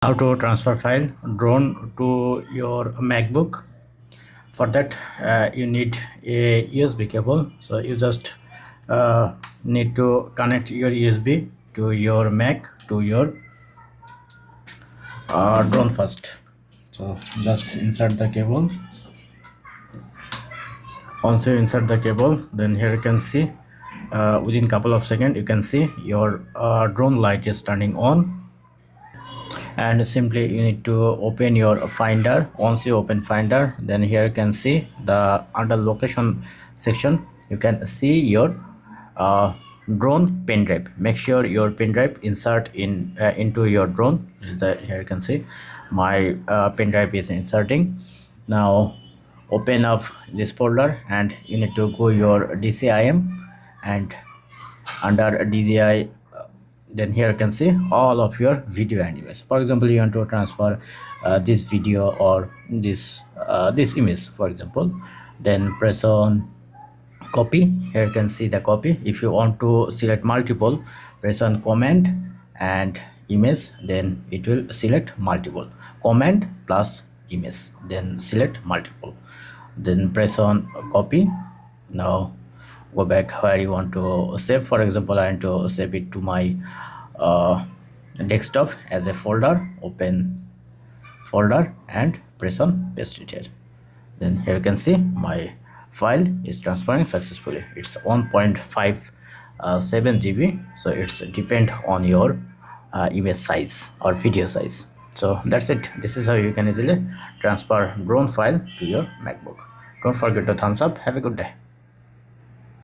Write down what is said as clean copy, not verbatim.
How to transfer file drone to your MacBook. For that you need a USB cable, so you just need to connect your USB to your Mac to your drone first. So just insert the cable. Once you insert the cable, then here you can see within couple of seconds you can see your drone light is turning on. And simply you need to open your Finder. Once you open Finder, then here you can see the under location section you can see your drone pen drive. Make sure your pen drive insert in into your drone. Here you can see my pen drive is inserting. Now open up this folder and you need to go your DCIM, and under DCI then here you can see all of your video and image. For example, you want to transfer this video or this image, for example, then press on copy. Here you can see the copy. If you want to select multiple, press on command and image, then it will select multiple. Command plus image, then select multiple, then press on copy. Now go back where you want to save. For example, I want to save it to my desktop as a folder. Open folder and press on paste it here. Then here you can see my file is transferring successfully. It's 1.57 GB, so it's depend on your image size or video size. So that's it. This is how you can easily transfer drone file to your MacBook. Don't forget to thumbs up. Have a good day.